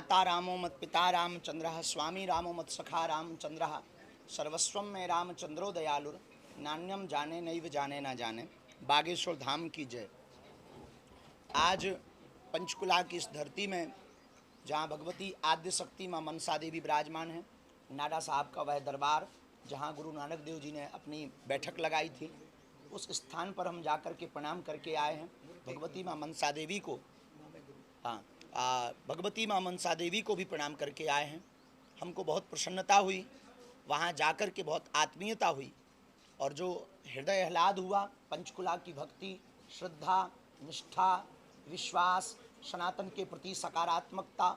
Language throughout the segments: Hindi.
माता रामो मत पिता रामचंद्रः स्वामी रामो मत सखा रामचंद्रः सर्वस्वं में रामचंद्रो दयालुर नान्यम जाने नैव जाने ना जाने। बागेश्वर धाम की जय। आज पंचकुला की इस धरती में जहाँ भगवती आद्य शक्ति माँ मनसा देवी विराजमान है, नाडा साहब का वह दरबार जहाँ गुरु नानक देव जी ने अपनी बैठक लगाई थी, उस स्थान पर हम जाकर के प्रणाम करके आए हैं। भगवती माँ मनसा देवी को भगवती माँ मनसा देवी को भी प्रणाम करके आए हैं। हमको बहुत प्रसन्नता हुई, वहाँ जाकर के बहुत आत्मीयता हुई और जो हृदय आह्लाद हुआ, पंचकुला की भक्ति, श्रद्धा, निष्ठा, विश्वास, सनातन के प्रति सकारात्मकता,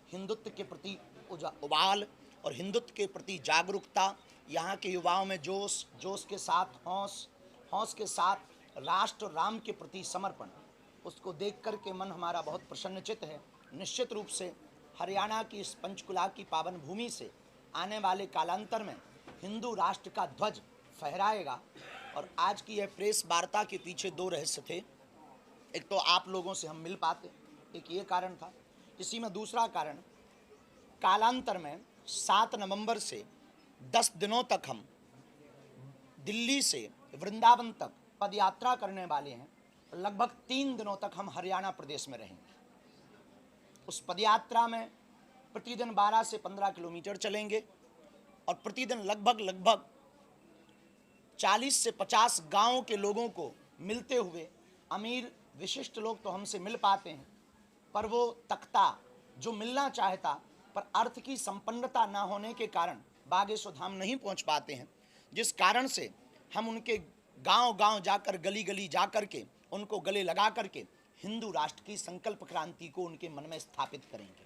हिंदुत्व के प्रति उबाल और हिंदुत्व के प्रति जागरूकता, यहाँ के युवाओं में जोश, जोश के साथ हौस, हौस के साथ राष्ट्र राम के प्रति समर्पण, उसको देख कर के मन हमारा बहुत प्रसन्नचित है। निश्चित रूप से हरियाणा की इस पंचकुला की पावन भूमि से आने वाले कालांतर में हिंदू राष्ट्र का ध्वज फहराएगा। और आज की यह प्रेस वार्ता के पीछे दो रहस्य थे। एक तो आप लोगों से हम मिल पाते, एक ये कारण था। इसी में दूसरा कारण, कालांतर में 7 नवंबर से 10 दिनों तक हम दिल्ली से वृंदावन तक पदयात्रा करने वाले हैं। लगभग 3 दिनों तक हम हरियाणा प्रदेश में रहेंगे। उस पदयात्रा में प्रतिदिन 12 से 15 किलोमीटर चलेंगे और प्रतिदिन लगभग 40 से 50 गांवों के लोगों को मिलते हुए, अमीर विशिष्ट लोग तो हमसे मिल पाते हैं, पर वो तख्ता जो मिलना चाहता पर अर्थ की संपन्नता ना होने के कारण बागेश्वर धाम नहीं पहुंच पाते हैं, जिस कारण से हम उनके गांव-गांव जाकर, गली-गली जाकर के उनको गले लगा करके हिंदू राष्ट्र की संकल्प क्रांति को उनके मन में स्थापित करेंगे।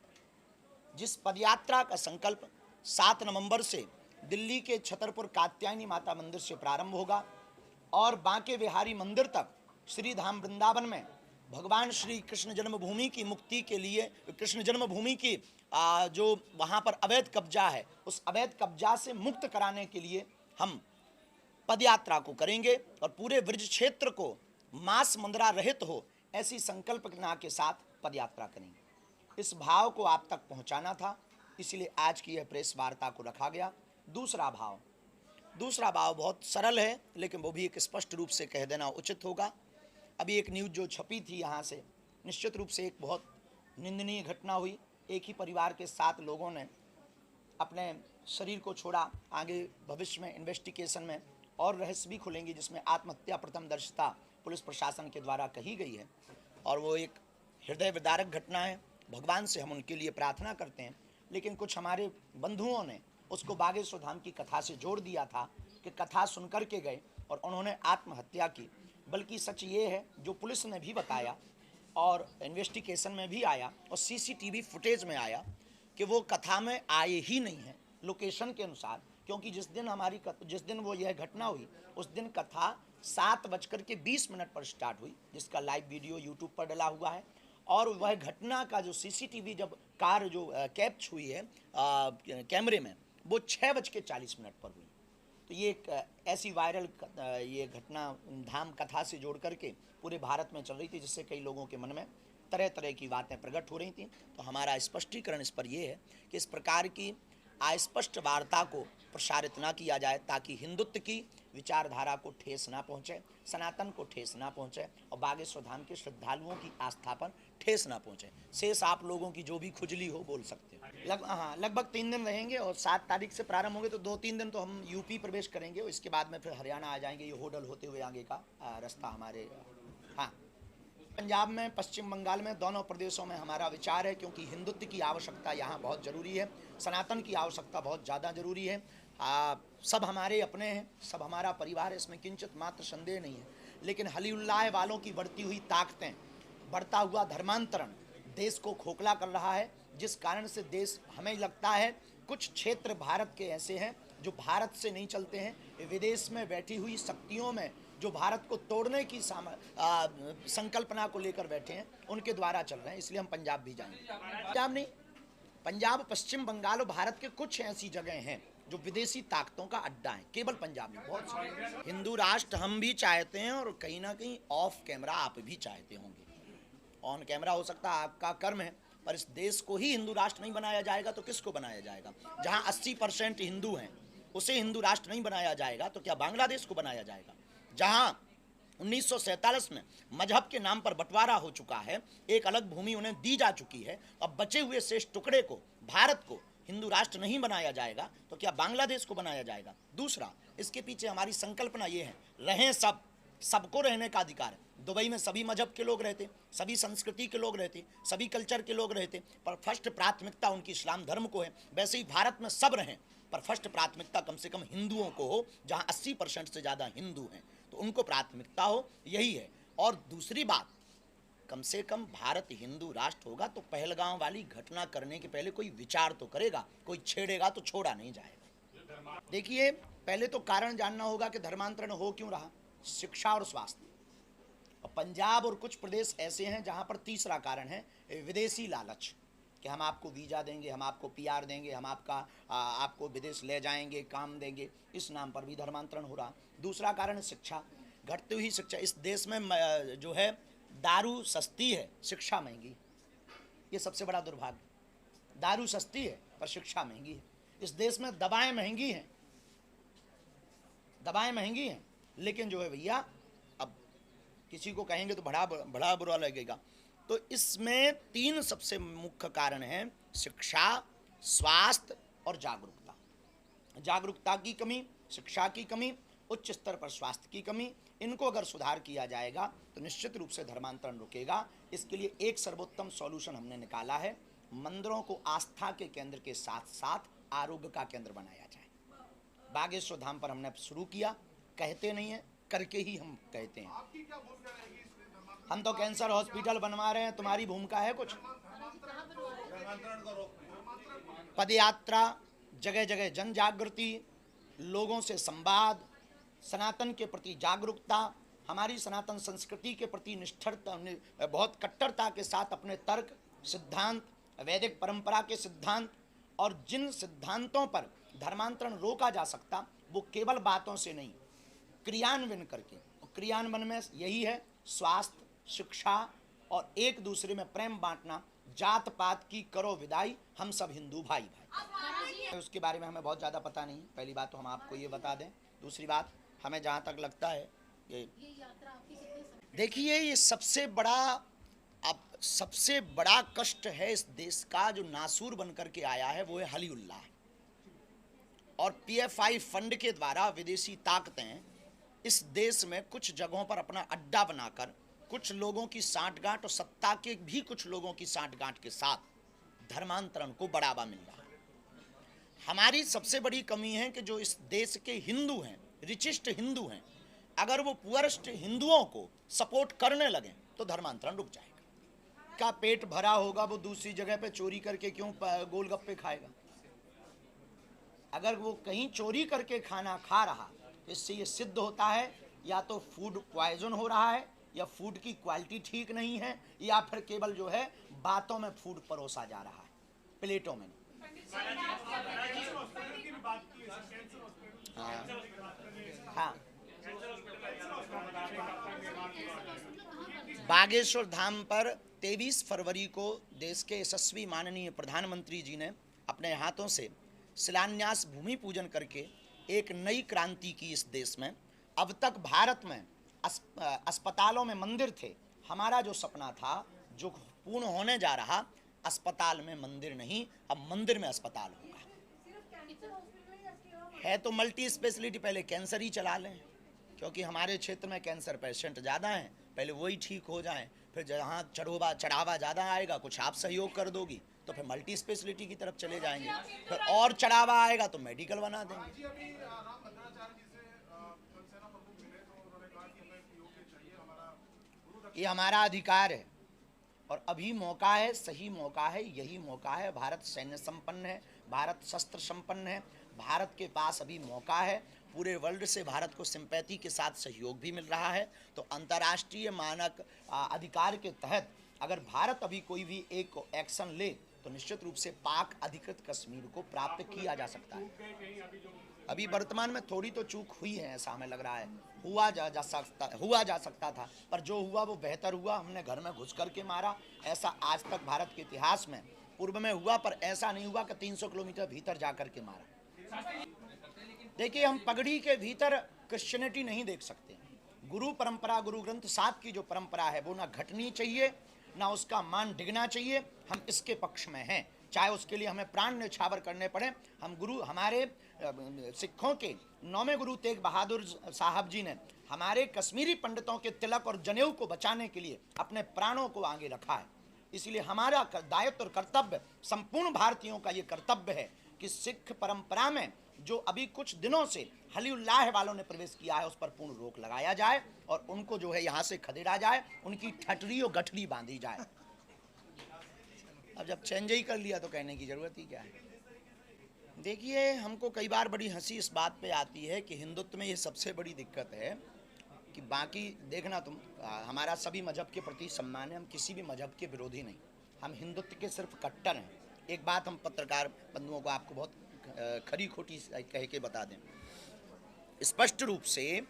जिस पदयात्रा का संकल्प 7 नवंबर से दिल्ली के छतरपुर कात्यायनी माता मंदिर से प्रारंभ होगा और बांके बिहारी मंदिर तक श्री धाम वृंदावन में भगवान श्री कृष्ण जन्मभूमि की मुक्ति के लिए, कृष्ण जन्मभूमि की जो वहाँ पर अवैध कब्जा है, उस अवैध कब्जा से मुक्त कराने के लिए हम पदयात्रा को करेंगे और पूरे ब्रज क्षेत्र को मांस मंदिरा रहित हो, ऐसी संकल्पना के साथ पदयात्रा करेंगे। इस भाव को आप तक पहुंचाना था, इसलिए आज की यह प्रेस वार्ता को रखा गया। दूसरा भाव बहुत सरल है, लेकिन वो भी एक स्पष्ट रूप से कह देना उचित होगा। अभी एक न्यूज़ जो छपी थी यहाँ से, निश्चित रूप से एक बहुत निंदनीय घटना हुई। एक ही परिवार के 7 लोगों ने अपने शरीर को छोड़ा। आगे भविष्य में इन्वेस्टिगेशन में और रहस्य भी खुलेंगे, जिसमें आत्महत्या प्रथम दर्शिता पुलिस प्रशासन के द्वारा कही गई है और वो एक हृदय विदारक घटना है। भगवान से हम उनके लिए प्रार्थना करते हैं, लेकिन कुछ हमारे बंधुओं ने उसको बागेश्वर धाम की कथा से जोड़ दिया था कि कथा सुन कर के गए और उन्होंने आत्महत्या की। बल्कि सच ये है, जो पुलिस ने भी बताया और इन्वेस्टिगेशन में भी आया और सीसीटीवी फुटेज में आया, कि वो कथा में आए ही नहीं है लोकेशन के अनुसार, क्योंकि जिस दिन वो यह घटना हुई, उस दिन कथा 7:20 पर स्टार्ट हुई, जिसका लाइव वीडियो यूट्यूब पर डला हुआ है। और वह घटना का जो सीसीटीवी जब कार जो कैप्च हुई है कैमरे में, वो 6:40 पर हुई। तो ये एक ऐसी वायरल ये घटना धाम कथा से जोड़ करके पूरे भारत में चल रही थी, जिससे कई लोगों के मन में तरह तरह की बातें प्रकट हो रही थी। तो हमारा स्पष्टीकरण इस पर यह है कि इस प्रकार की अस्पष्ट वार्ता को प्रसारित ना किया जाए, ताकि हिंदुत्व की विचारधारा को ठेस ना पहुंचे, सनातन को ठेस ना पहुंचे और बागेश्वर धाम के श्रद्धालुओं की आस्था पर ठेस ना पहुंचे। शेष आप लोगों की जो भी खुजली हो बोल सकते हैं। लगभग 3 दिन रहेंगे और 7 तारीख से प्रारंभ होंगे, तो 2-3 दिन तो हम यूपी प्रवेश करेंगे और इसके बाद में फिर हरियाणा आ जाएंगे। ये होडल होते हुए आगे का रास्ता हमारे पंजाब में, पश्चिम बंगाल में, दोनों प्रदेशों में हमारा विचार है, क्योंकि हिंदुत्व की आवश्यकता यहाँ बहुत ज़रूरी है, सनातन की आवश्यकता बहुत ज़्यादा ज़रूरी है। सब हमारे अपने हैं, सब हमारा परिवार है, इसमें किंचित मात्र संदेह नहीं है। लेकिन हलीउल्लाह वालों की बढ़ती हुई ताकतें, बढ़ता हुआ धर्मांतरण देश को खोखला कर रहा है, जिस कारण से देश, हमें लगता है कुछ क्षेत्र भारत के ऐसे हैं जो भारत से नहीं चलते हैं, विदेश में बैठी हुई शक्तियों में जो भारत को तोड़ने की संकल्पना को लेकर बैठे हैं, उनके द्वारा चल रहे हैं। इसलिए हम पंजाब भी जाएंगे। पंजाब नहीं, पंजाब, पश्चिम बंगाल और भारत के कुछ ऐसी जगह हैं जो विदेशी ताकतों का अड्डा है, केवल पंजाब में बहुत सारे। हिंदू राष्ट्र हम भी चाहते हैं और कहीं ना कहीं ऑफ कैमरा आप भी चाहते होंगे। ऑन कैमरा हो सकता है आपका कर्म है, पर इस देश को ही हिंदू राष्ट्र नहीं बनाया जाएगा तो किसको बनाया जाएगा? जहां 80% हिंदू हैं उसे हिंदू राष्ट्र नहीं बनाया जाएगा तो क्या बांग्लादेश को बनाया जाएगा? जहां 1947 में मजहब के नाम पर बंटवारा हो चुका है, एक अलग भूमि उन्हें दी जा चुकी है, अब बचे हुए शेष टुकड़े को, भारत को हिंदू राष्ट्र नहीं बनाया जाएगा तो क्या बांग्लादेश को बनाया जाएगा? दूसरा, इसके पीछे हमारी संकल्पना ये है, रहें सब, सबको रहने का अधिकार है। दुबई में सभी मजहब के लोग रहते, सभी संस्कृति के लोग रहते, सभी कल्चर के लोग रहते, पर फर्स्ट प्राथमिकता उनकी इस्लाम धर्म को है। वैसे ही भारत में सब रहें, पर फर्स्ट प्राथमिकता कम से कम हिंदुओं को हो, जहां 80% से ज़्यादा हिंदू हैं तो उनको प्राथमिकता हो, यही है। और दूसरी बात, कम से कम भारत हिंदू राष्ट्र होगा तो पहलगांव वाली घटना करने के पहले कोई विचार तो करेगा, कोई छेड़ेगा तो छोड़ा नहीं जाएगा। देखिए, पहले तो कारण जानना होगा कि धर्मांतरण हो क्यों रहा। शिक्षा और स्वास्थ्य, और पंजाब और कुछ प्रदेश ऐसे हैं जहां पर तीसरा कारण है विदेशी लालच, कि हम आपको वीज़ा देंगे, हम आपको पीआर देंगे, हम आपको विदेश ले जाएंगे, काम देंगे, इस नाम पर भी धर्मांतरण हो रहा। दूसरा कारण है शिक्षा, घटती हुई शिक्षा। इस देश में जो है दारू सस्ती है, शिक्षा महंगी, ये सबसे बड़ा दुर्भाग्य। दारू सस्ती है पर शिक्षा महंगी है। इस देश में दवाएं महंगी हैं, दवाएं महंगी हैं, लेकिन जो है भैया, अब किसी को कहेंगे तो बड़ा बुरा लगेगा। तो इसमें 3 सबसे मुख्य कारण हैं, शिक्षा, स्वास्थ्य और जागरूकता। जागरूकता की कमी, शिक्षा की कमी, उच्च स्तर पर स्वास्थ्य की कमी, इनको अगर सुधार किया जाएगा तो निश्चित रूप से धर्मांतरण रुकेगा। इसके लिए एक सर्वोत्तम सॉल्यूशन हमने निकाला है, मंदिरों को आस्था के केंद्र के साथ साथ आरोग्य का केंद्र बनाया जाए। बागेश्वर धाम पर हमने शुरू किया, कहते नहीं है, करके ही हम कहते हैं। हम तो कैंसर हॉस्पिटल बनवा रहे हैं, तुम्हारी भूमिका है कुछ? पदयात्रा, जगह जगह जन जागृति, लोगों से संवाद, सनातन के प्रति जागरूकता, हमारी सनातन संस्कृति के प्रति निष्ठता, बहुत कट्टरता के साथ अपने तर्क, सिद्धांत, वैदिक परंपरा के सिद्धांत, और जिन सिद्धांतों पर धर्मांतरण रोका जा सकता वो केवल बातों से नहीं, क्रियान्वयन करके। और क्रियान्वयन में यही है, स्वास्थ्य, शिक्षा और एक दूसरे में प्रेम बांटना, जात पात की करो विदाई, हम सब हिंदू भाई भाई। उसके बारे में हमें बहुत ज़्यादा पता नहीं, पहली बात तो हम आपको ये बता दें। दूसरी बात, हमें जहाँ तक लगता है ये देखिए, ये सबसे बड़ा कष्ट है इस देश का, जो नासूर बन करके आया है, वो है हलीउल्लाह। और PFI फंड के द्वारा विदेशी ताकतें इस देश में कुछ जगहों पर अपना अड्डा बनाकर कुछ लोगों की साठगांठ और सत्ता के भी कुछ लोगों की साठगांठ के साथ धर्मांतरण को बढ़ावा मिल रहा है। हमारी सबसे बड़ी कमी है कि जो इस देश के हिंदू हैं, रिचिस्ट हिंदू हैं, अगर वो पुअरेस्ट हिंदुओं को सपोर्ट करने लगे तो धर्मांतरण रुक जाएगा। क्या पेट भरा होगा वो दूसरी जगह पे चोरी करके क्यों गोलगप्पे खाएगा? अगर वो कहीं चोरी करके खाना खा रहा, इससे ये सिद्ध होता है या तो फूड पॉइजन हो रहा है, या फूड की क्वालिटी ठीक नहीं है, या फिर केवल जो है बातों में फूड परोसा जा रहा है, प्लेटों में नहीं। हाँ, बागेश्वर धाम पर 23 फरवरी को देश के यशस्वी माननीय प्रधानमंत्री जी ने अपने हाथों से शिलान्यास भूमि पूजन करके एक नई क्रांति की इस देश में। अब तक भारत में अस्पतालों में मंदिर थे, हमारा जो सपना था जो पूर्ण होने जा रहा, अस्पताल में मंदिर नहीं, अब मंदिर में अस्पताल होगा। है तो मल्टी स्पेशलिटी, पहले कैंसर ही चला लें, क्योंकि हमारे क्षेत्र में कैंसर पेशेंट ज़्यादा हैं, पहले वही ठीक हो जाएं, फिर जहाँ चढ़ावा ज़्यादा आएगा, कुछ आप सहयोग कर दोगी तो फिर मल्टी स्पेशलिटी की तरफ चले जाएंगे, फिर और चढ़ावा आएगा तो मेडिकल बना देंगे। ये हमारा अधिकार है और अभी मौका है, सही मौका है, यही मौका है। भारत सैन्य संपन्न है, भारत शस्त्र संपन्न है, भारत के पास अभी मौका है। पूरे वर्ल्ड से भारत को सिंपैथी के साथ सहयोग भी मिल रहा है। तो अंतर्राष्ट्रीय मानक अधिकार के तहत अगर भारत अभी कोई भी एक एक्शन ले तो निश्चित रूप से पाक अधिकृत कश्मीर को प्राप्त किया जा सकता है। अभी वर्तमान में थोड़ी तो चूक हुई है, ऐसा हमें लग रहा है। हुआ जा सकता था, पर जो हुआ वो बेहतर हुआ। हमने घर में घुस करके मारा, ऐसा आज तक भारत के इतिहास में पूर्व में हुआ, पर ऐसा नहीं हुआ कि 300 किलोमीटर भीतर जा करके मारा। देखिए, हम पगड़ी के भीतर क्रिश्चियनिटी नहीं देख सकते। गुरु परंपरा, गुरु ग्रंथ साहब की जो परंपरा है वो ना घटनी चाहिए, ना उसका मान डिगना चाहिए। हम इसके पक्ष में हैं, चाहे उसके लिए हमें प्राण न्यौछावर करने पड़े। हम गुरु, हमारे सिखों के 9वें गुरु तेग बहादुर साहब जी ने हमारे कश्मीरी पंडितों के तिलक और जनेऊ को बचाने के लिए अपने प्राणों को आगे रखा है। इसलिए हमारा दायित्व और कर्तव्य, संपूर्ण भारतीयों का ये कर्तव्य है कि सिख परंपरा में जो अभी कुछ दिनों से हली उल्लाह वालों ने प्रवेश किया है उस पर पूर्ण रोक लगाया जाए और उनको जो है यहाँ से खदेड़ा जाए, उनकी ठटरी और गठरी बांधी जाए। अब जब चेंज ही कर लिया तो कहने की जरूरत ही क्या है। देखिए, हमको कई बार बड़ी हंसी इस बात पे आती है कि हिंदुत्व में ये सबसे बड़ी दिक्कत है कि बाकी देखना तुम, हमारा सभी मजहब के प्रति सम्मान है, हम किसी भी मजहब के विरोधी नहीं, हम हिंदुत्व के सिर्फ कट्टर हैं। एक बात हम पत्रकार बंधुओं को आपको बहुत खरी खोटी कह के बता दें, स्पष्ट रूप से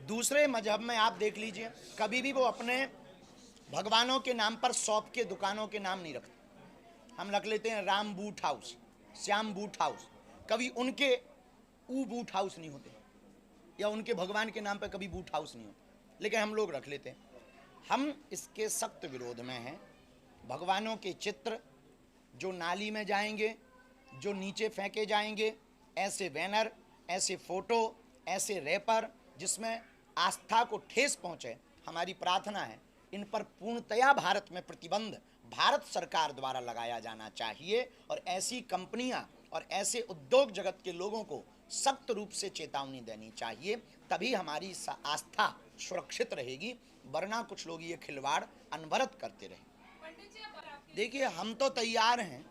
दूसरे मजहब में आप देख लीजिए, कभी भी वो अपने भगवानों के नाम पर शॉप के दुकानों के नाम नहीं रखते। हम रख लेते हैं Ram boot house, Shyam boot house, कभी उनके ऊ बूट हाउस नहीं होते, या उनके भगवान के नाम पर कभी बूट हाउस नहीं होते, लेकिन हम लोग रख लेते हैं। हम इसके सख्त विरोध में हैं। भगवानों के चित्र जो नाली में जाएंगे, जो नीचे फेंके जाएंगे, ऐसे बैनर, ऐसे फोटो, ऐसे रैपर जिसमें आस्था को ठेस पहुंचे, हमारी प्रार्थना है इन पर पूर्णतया भारत में प्रतिबंध भारत सरकार द्वारा लगाया जाना चाहिए और ऐसी कंपनियां और ऐसे उद्योग जगत के लोगों को सख्त रूप से चेतावनी देनी चाहिए, तभी हमारी आस्था सुरक्षित रहेगी, वरना कुछ लोग ये खिलवाड़ अनवरत करते रहे। देखिए, हम तो तैयार हैं,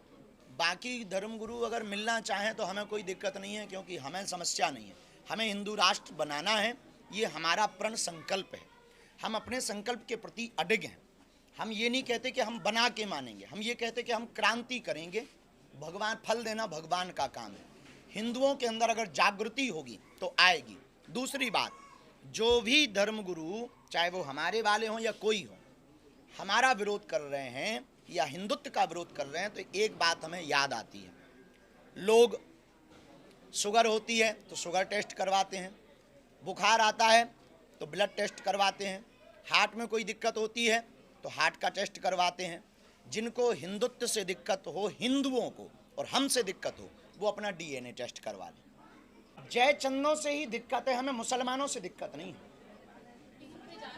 बाकी धर्मगुरु अगर मिलना चाहें तो हमें कोई दिक्कत नहीं है, क्योंकि हमें समस्या नहीं है। हमें हिंदू राष्ट्र बनाना है, ये हमारा प्रण संकल्प है। हम अपने संकल्प के प्रति अडिग हैं। हम ये नहीं कहते कि हम बना के मानेंगे, हम ये कहते कि हम क्रांति करेंगे। भगवान, फल देना भगवान का काम है। हिंदुओं के अंदर अगर जागृति होगी तो आएगी। दूसरी बात, जो भी धर्मगुरु, चाहे वो हमारे वाले हों या कोई हो, हमारा विरोध कर रहे हैं या हिंदुत्व का विरोध कर रहे हैं, तो एक बात हमें याद आती है। लोग, शुगर होती है तो शुगर टेस्ट करवाते हैं, बुखार आता है तो ब्लड टेस्ट करवाते हैं, हार्ट में कोई दिक्कत होती है तो हार्ट का टेस्ट करवाते हैं। जिनको हिंदुत्व से दिक्कत हो, हिंदुओं को, और हमसे दिक्कत हो, वो अपना डीएनए टेस्ट करवा लें। जय चंदों से ही दिक्कत है, हमें मुसलमानों से दिक्कत नहीं है।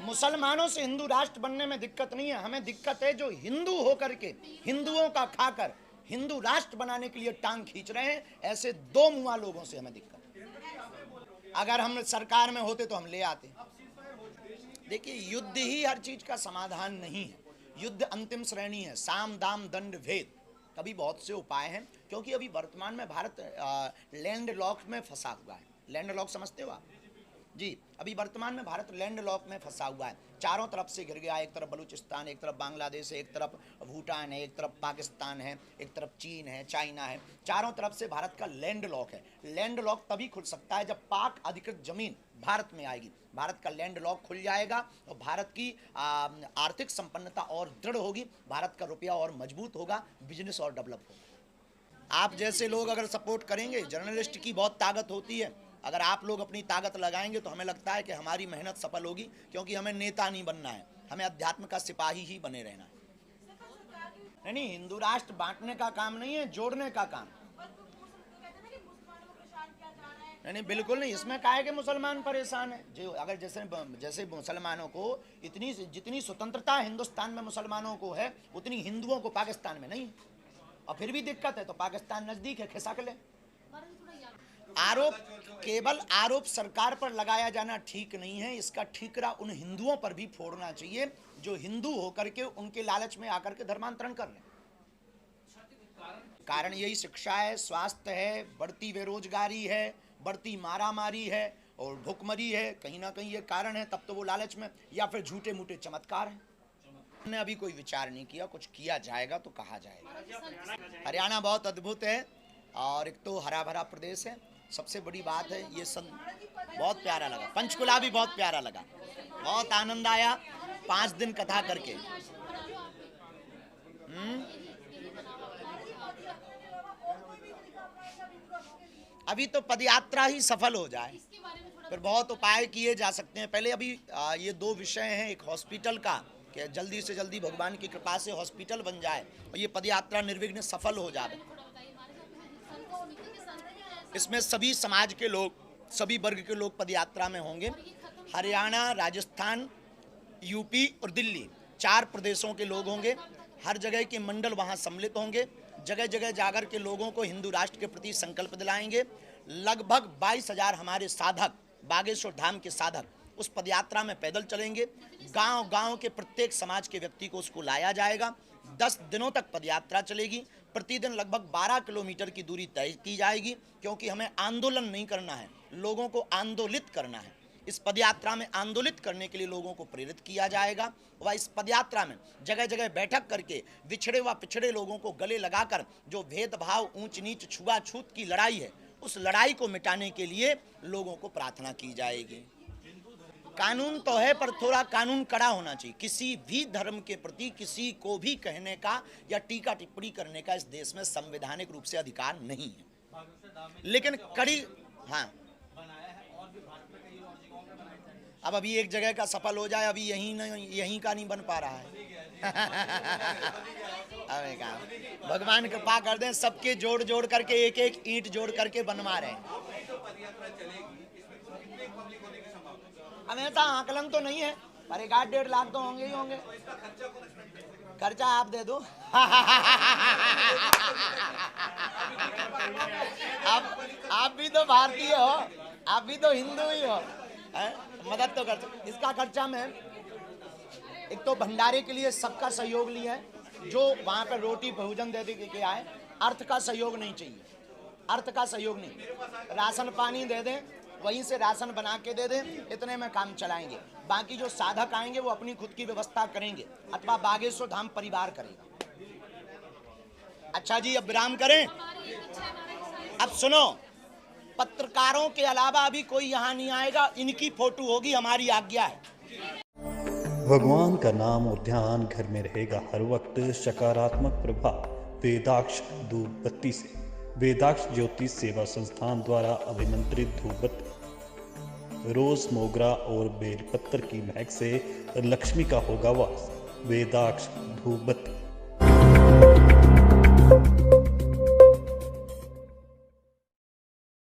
मुसलमानों से हिंदू राष्ट्र बनने में दिक्कत नहीं है, हमें दिक्कत है जो हिंदू होकर के हिंदुओं का खाकर हिंदू राष्ट्र बनाने के लिए टांग खींच रहे हैं, ऐसे दो मुआ लोगों से हमें दिक्कत। अगर हम सरकार में होते तो हम ले आते। देखिए, युद्ध ही हर चीज का समाधान नहीं है, युद्ध अंतिम श्रेणी है, साम दाम दंड भेद। कभी बहुत से उपाय हैं, क्योंकि अभी वर्तमान में भारत लैंड लॉक में फंसा हुआ है। लैंड लॉक समझते हो आप जी? अभी वर्तमान में भारत लैंड लॉक में फंसा हुआ है, चारों तरफ से घिर गया। एक तरफ बलूचिस्तान, एक तरफ बांग्लादेश है, एक तरफ भूटान है, एक तरफ पाकिस्तान है, एक तरफ चीन है, चाइना है। चारों तरफ से भारत का लैंड लॉक है। लैंड लॉक तभी खुल सकता है जब पाक अधिकृत जमीन भारत में आएगी। भारत का लैंड लॉक खुल जाएगा और भारत की आर्थिक संपन्नता और दृढ़ होगी, भारत का रुपया और मजबूत होगा, बिजनेस और डेवलप होगा। आप जैसे लोग अगर सपोर्ट करेंगे, जर्नलिस्ट की बहुत ताकत होती है, अगर आप लोग अपनी ताकत लगाएंगे तो हमें लगता है कि हमारी मेहनत सफल होगी, क्योंकि हमें नेता नहीं बनना है, हमें अध्यात्म का सिपाही ही बने रहना है। नहीं, हिंदू राष्ट्र बांटने का काम नहीं है, जोड़ने का काम। नहीं, बिल्कुल नहीं। इसमें क्या है कि मुसलमान परेशान है। जो अगर जैसे मुसलमानों को जितनी स्वतंत्रता हिंदुस्तान में मुसलमानों को है, उतनी हिंदुओं को पाकिस्तान में नहीं, और फिर भी दिक्कत है तो पाकिस्तान नजदीक है, खिसक ले। आरोप, केवल आरोप सरकार पर लगाया जाना ठीक नहीं है, इसका ठीकरा उन हिंदुओं पर भी फोड़ना चाहिए जो हिंदू होकर के उनके लालच में आकर के धर्मांतरण कर रहे हैं। कारण यही शिक्षा है, स्वास्थ्य है, बढ़ती बेरोजगारी है, बढ़ती मारामारी है और भुखमरी है। कहीं ना कहीं ये कारण है, तब तो वो लालच में, या फिर झूठे मूठे चमत्कार हैं। हमने अभी कोई विचार नहीं किया, कुछ किया जाएगा तो कहा जाएगा। हरियाणा बहुत अद्भुत है और एक तो हरा भरा प्रदेश है, सबसे बड़ी बात है ये बहुत प्यारा लगा। पंचकुला भी बहुत प्यारा लगा, बहुत आनंद आया 5 दिन कथा करके। अभी तो पदयात्रा ही सफल हो जाए, फिर बहुत उपाय किए जा सकते हैं। पहले अभी ये 2 विषय हैं, एक हॉस्पिटल का कि जल्दी से जल्दी भगवान की कृपा से हॉस्पिटल बन जाए और ये पदयात्रा निर्विघ्न सफल हो जाए। इसमें सभी समाज के लोग, सभी वर्ग के लोग पदयात्रा में होंगे। हरियाणा, राजस्थान, यूपी और दिल्ली 4 प्रदेशों के लोग होंगे। हर जगह के मंडल वहां सम्मिलित होंगे। जगह जगह जाकर के लोगों को हिंदू राष्ट्र के प्रति संकल्प दिलाएंगे। लगभग 22,000 हमारे साधक, बागेश्वर धाम के साधक उस पदयात्रा में पैदल चलेंगे। गांव-गांव के प्रत्येक समाज के व्यक्ति को उसको लाया जाएगा। 10 दिनों तक पदयात्रा चलेगी। प्रतिदिन लगभग 12 किलोमीटर की दूरी तय की जाएगी, क्योंकि हमें आंदोलन नहीं करना है, लोगों को आंदोलित करना है। इस पदयात्रा में आंदोलित करने के लिए लोगों को प्रेरित किया जाएगा। वह इस पदयात्रा में जगह जगह बैठक करके विछड़े व पिछड़े लोगों को गले लगाकर जो भेदभाव, ऊंच नीच, छुआछूत की लड़ाई है, उस लड़ाई को मिटाने के लिए लोगों को प्रार्थना की जाएगी। कानून तो है, पर थोड़ा कानून कड़ा होना चाहिए। किसी भी धर्म के प्रति किसी को भी कहने का या टीका टिप्पणी करने का इस देश में संवैधानिक रूप से अधिकार नहीं है, लेकिन कड़ी अब अभी एक जगह का सफल हो जाए, अभी यहीं का नहीं बन पा रहा है। अबे कहा भगवान कृपा कर दें, सबके जोड़ जोड़ करके एक ईंट जोड़ करके बनवा रहे हैं। हमेशा आकलन तो नहीं है, पर 1-1.5 लाख तो होंगे ही होंगे। खर्चा आप दे दो। आप भी तो भारतीय हो, आप भी तो हिंदू ही हो, मदद तो कर सकते। इसका खर्चा में एक तो भंडारे के लिए सबका सहयोग लिया है, जो वहाँ पर रोटी भोजन दे के आए। अर्थ का सहयोग नहीं चाहिए, अर्थ का सहयोग नहीं। राशन पानी दे दें, वहीं से राशन बना के दे दें, इतने में काम चलाएंगे। बाकी जो साधक आएंगे वो अपनी खुद की व्यवस्था करेंगे अथवा बागेश्वर धाम परिवार करेगा। अच्छा जी, अब विराम करें। अब सुनो, पत्रकारों के अलावा अभी कोई यहाँ नहीं आएगा, इनकी फोटो होगी, हमारी आज्ञा है। भगवान का नाम और ध्यान घर में रहेगा हर वक्त। सकारात्मक प्रभाव वेदाक्ष धूप बत्ती से। वेदाक्ष ज्योतिष सेवा संस्थान द्वारा अभिमंत्रित धूप बत्ती रोज, मोगरा और बेलपत्र की महक से लक्ष्मी का होगा वास। वेदाक्ष धूप बत्ती।